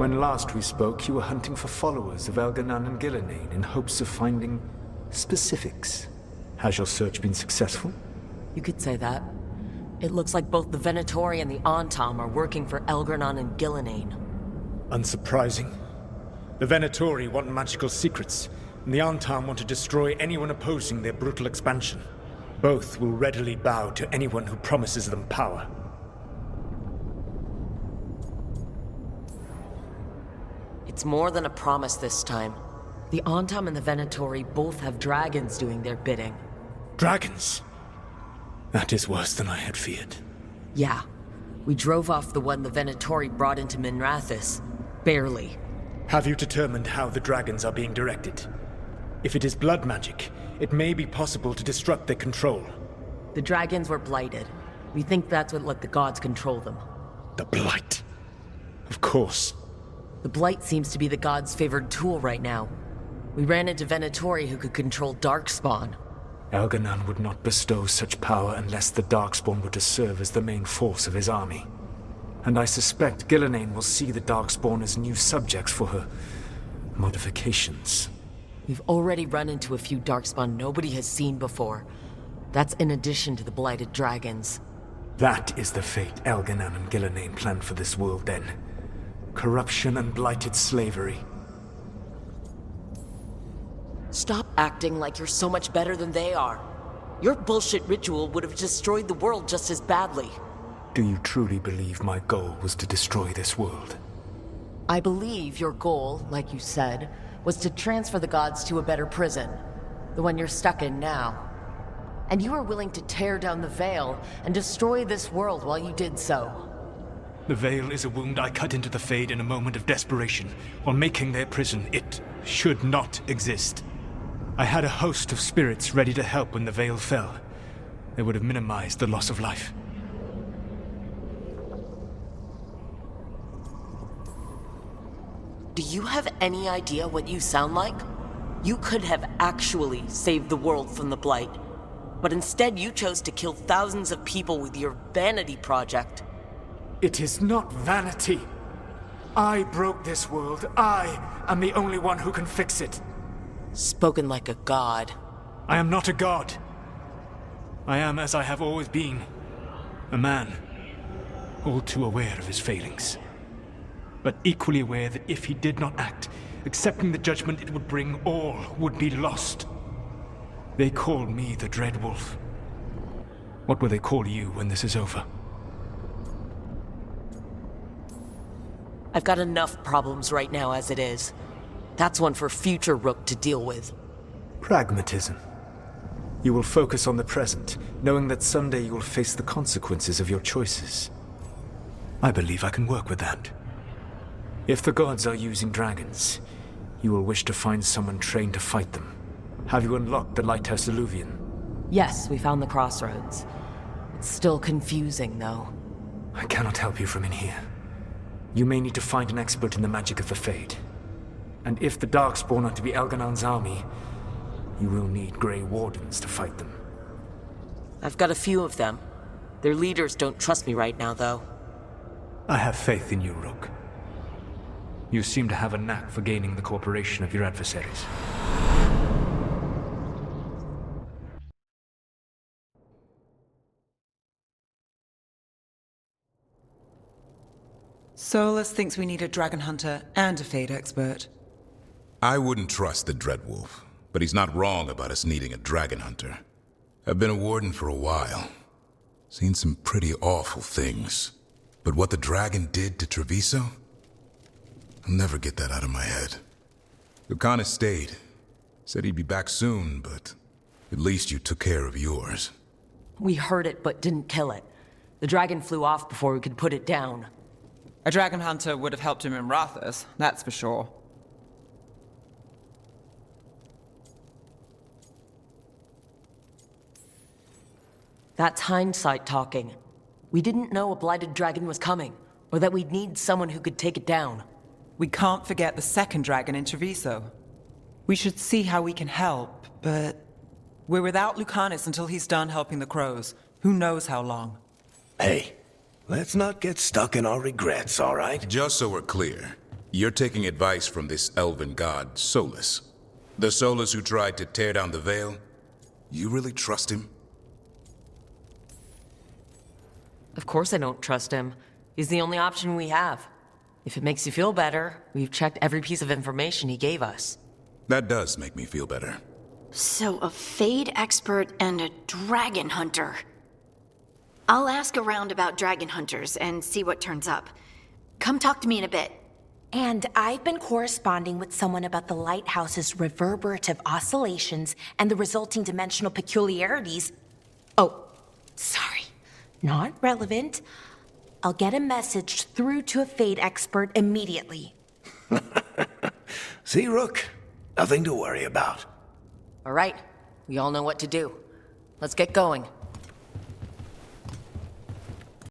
When last we spoke, you were hunting for followers of Elganan and Gillenane in hopes of finding specifics. Has your search been successful? You could say that. It looks like both the Venatori and the Antam are working for Elganan and Gillenane. Unsurprising. The Venatori want magical secrets, and the Antam want to destroy anyone opposing their brutal expansion. Both will readily bow to anyone who promises them power. It's more than a promise this time. The Antam and the Venatori both have dragons doing their bidding. Dragons? That is worse than I had feared. Yeah. We drove off the one the Venatori brought into Minrathous. Barely. Have you determined how the dragons are being directed? If it is blood magic, it may be possible to disrupt their control. The dragons were blighted. We think that's what let the gods control them. The Blight. Of course. The Blight seems to be the gods' favored tool right now. We ran into Venatori who could control Darkspawn. Elganan would not bestow such power unless the Darkspawn were to serve as the main force of his army. And I suspect Gillenane will see the Darkspawn as new subjects for her modifications. We've already run into a few Darkspawn nobody has seen before. That's in addition to the blighted dragons. That is the fate Elganan and Gillenane planned for this world then. Corruption and blighted slavery. Stop acting like you're so much better than they are. Your bullshit ritual would have destroyed the world just as badly. Do you truly believe my goal was to destroy this world? I believe your goal, like you said, was to transfer the gods to a better prison. The one you're stuck in now. And you were willing to tear down the Veil and destroy this world while you did so. The Veil is a wound I cut into the Fade in a moment of desperation, while making their prison. It should not exist. I had a host of spirits ready to help when the Veil fell. They would have minimized the loss of life. Do you have any idea what you sound like? You could have actually saved the world from the Blight. But instead you chose to kill thousands of people with your vanity project. It is not vanity. I broke this world. I am the only one who can fix it. Spoken like a god. I am not a god. I am as I have always been. A man. All too aware of his failings. But equally aware that if he did not act, accepting the judgment it would bring, all would be lost. They call me the Dread Wolf. What will they call you when this is over? I've got enough problems right now as it is. That's one for future Rook to deal with. Pragmatism. You will focus on the present, knowing that someday you will face the consequences of your choices. I believe I can work with that. If the gods are using dragons, you will wish to find someone trained to fight them. Have you unlocked the Lighthouse Illuvian? Yes, we found the crossroads. It's still confusing, though. I cannot help you from in here. You may need to find an expert in the magic of the Fade. And if the Darkspawn are to be Elganan's army, you will need Grey Wardens to fight them. I've got a few of them. Their leaders don't trust me right now, though. I have faith in you, Rook. You seem to have a knack for gaining the cooperation of your adversaries. Solas thinks we need a dragon hunter and a Fade expert. I wouldn't trust the Dreadwolf, but he's not wrong about us needing a dragon hunter. I've been a warden for a while. Seen some pretty awful things. But what the dragon did to Treviso? I'll never get that out of my head. Lucanus stayed. Said he'd be back soon, but at least you took care of yours. We heard it, but didn't kill it. The dragon flew off before we could put it down. A dragon hunter would have helped him in Minrathous, that's for sure. That's hindsight talking. We didn't know a blighted dragon was coming, or that we'd need someone who could take it down. We can't forget the second dragon in Treviso. We should see how we can help, but we're without Lucanus until he's done helping the crows. Who knows how long? Hey, let's not get stuck in our regrets, all right? Just so we're clear, You're taking advice from this elven god, Solas. The Solas who tried to tear down the Veil? You really trust him? Of course I don't trust him. He's the only option we have. If it makes you feel better, we've checked every piece of information he gave us. That does make me feel better. So a Fade expert and a dragon hunter. I'll ask around about dragon hunters and see what turns up. Come talk to me in a bit. And I've been corresponding with someone about the lighthouse's reverberative oscillations and the resulting dimensional peculiarities. Oh, sorry. Not relevant. I'll get a message through to a Fade expert immediately. See, Rook? Nothing to worry about. All right, we all know what to do. Let's get going.